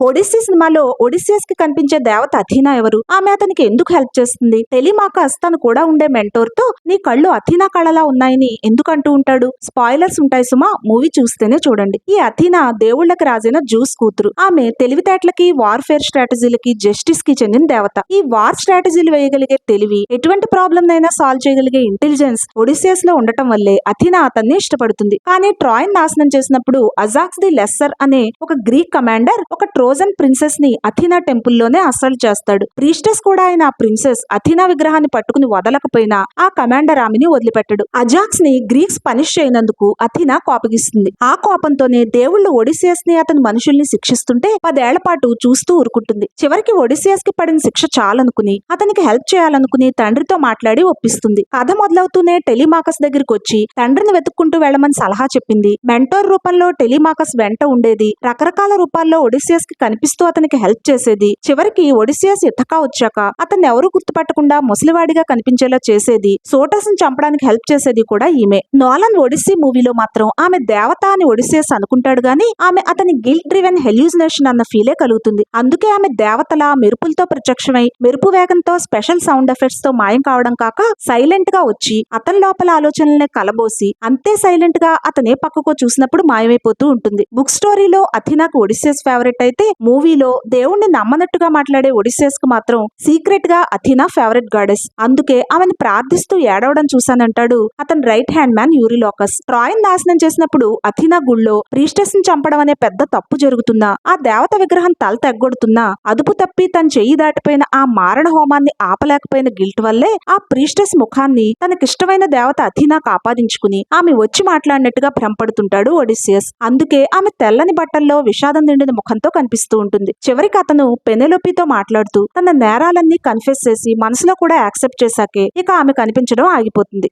ఒడిస్సీ సినిమాలో ఒడిస్సియస్ కి కనిపించే దేవత అథీనా ఎవరు? ఆమె అతనికి ఎందుకు హెల్ప్ చేస్తుంది? టెలిమాకస్ తను కూడా ఉండే మెంటోర్ తో నీ కళ్ళు అథీనా కళలా ఉన్నాయని ఎందుకు అంటూ ఉంటాడు? స్పాయిలర్స్ ఉంటాయి సుమా, మూవీ చూస్తేనే చూడండి. ఈ అథీనా దేవుళ్లకి రాజైన జూస్ కూతురు. ఆమె తెలివితేటలకి, వార్ఫేర్ స్ట్రాటజీలకి, జస్టిస్ కి చెందిన దేవత. ఈ వార్ స్ట్రాటజీలు వేయగలిగే తెలివి, ఎటువంటి ప్రాబ్లం అయినా సాల్వ్ చేయగలిగే ఇంటెలిజెన్స్ ఒడిస్సియస్ లో ఉండటం వల్లే అథీనా అతన్ని ఇష్టపడుతుంది. కానీ ట్రాయ్ నాశనం చేసినప్పుడు అజాక్స్ ది లెస్సర్ అనే ఒక గ్రీక్ కమాండర్ ఒక ట్రోజన్ ప్రిన్సెస్ ని అథీనా టెంపుల్ లోనే అసల్ట్ చేస్తాడు. ప్రీస్టెస్ కూడా అయిన ప్రిన్సెస్ అథీనా విగ్రహాన్ని పట్టుకుని వదలకపోయినా ఆ కమాండర్ ఆమెని వదిలిపెట్టడు. అజాక్స్ ని గ్రీక్స్ పనిష్ చేయనందుకు అథీనా కోపగిస్తుంది. ఆ కోపంతోనే దేవుళ్ళు ఒడిసియస్ ని అతని మనుషుల్ని శిక్షిస్తుంటే 10 ఏళ్ల పాటు చూస్తూ ఊరుకుంటుంది. చివరికి ఒడిసియస్ కి పడిన శిక్ష చాలనుకుని అతనికి హెల్ప్ చేయాలనుకుని తండ్రితో మాట్లాడి ఒప్పిస్తుంది. కథ మొదలవుతూనే టెలిమాకస్ దగ్గరికి వచ్చి తండ్రిని వెతుక్కుంటూ వెళ్లమని సలహా చెప్పింది. మెంటోర్ రూపంలో టెలిమాకస్ వెంట ఉండేది. రకరకాల రూపాల్లో ఒడిసియస్ కి కనిపిస్తూ అతనికి హెల్ప్ చేసేది. చివరికి ఒడిసియస్ ఇథకా వచ్చాక అతన్ని ఎవరూ గుర్తుపట్టకుండా ముసలివాడిగా కనిపించేలా చేసేది. సోటస్ ని చంపడానికి హెల్ప్ చేసేది కూడా ఈమె. నోలన్ ఒడిస్సీ మూవీలో మాత్రం ఆమె దేవత అని ఒడిసియస్ అనుకుంటాడు గాని ఆమె అతని గిల్ట్ డ్రివెన్ హెల్యూసినేషన్ అన్న ఫీలే కలుగుతుంది. అందుకే ఆమె దేవతలా మెరుపులతో ప్రత్యక్షమై మెరుపు వేగంతో స్పెషల్ సౌండ్ ఎఫెక్ట్స్ తో మాయం కావడం కాక సైలెంట్ గా వచ్చి అతని లోపల ఆలోచనల్ని కలబోసి అంతే సైలెంట్ గా అతనే పక్కకో చూసినప్పుడు మాయమైపోతూ ఉంటుంది. బుక్ స్టోరీలో అథీనాకు ఒడిసియస్ ఫేవరెట్ అయితే మూవీలో దేవుణ్ణి నమ్మనట్టుగా మాట్లాడే ఒడిసియస్ కు మాత్రం సీక్రెట్ గా అథీనా ఫేవరెట్ గాడెస్. అందుకే ఆమెను ప్రార్థిస్తూ ఏడవడం చూశానంటాడు అతని రైట్ హ్యాండ్ మ్యాన్ యూరిలోకస్. ట్రాయ్ నాశనం చేసినప్పుడు అథీనా గుళ్ళో ప్రీస్టెస్ ని చంపడం అనే పెద్ద తప్పు జరుగుతున్నా, ఆ దేవత విగ్రహం తల తెగ్గొడుతున్నా అదుపు తప్పి తన చెయ్యి దాటిపోయిన ఆ మారణ హోమాన్ని ఆపలేకపోయిన గిల్ట్ వల్లే ఆ ప్రీస్టెస్ ముఖాన్ని తనకిష్టమైన దేవత అథీనాకు ఆపాదించుకుని ఆమె వచ్చి మాట్లాడినట్టుగా భ్రమపడుతుంటాడు ఒడిసియస్. అందుకే ఆమె తెల్లని బట్టల్లో విషాదం నిండిన ముఖంతో కనిపిస్తూ ఉంటుంది. చివరికి అతను పెనెలోపితో మాట్లాడుతూ తన నేరాలన్నీ కన్ఫెస్ చేసి మనసులో కూడా యాక్సెప్ట్ చేశాకే ఇక ఆమె కనిపించడం ఆగిపోతుంది.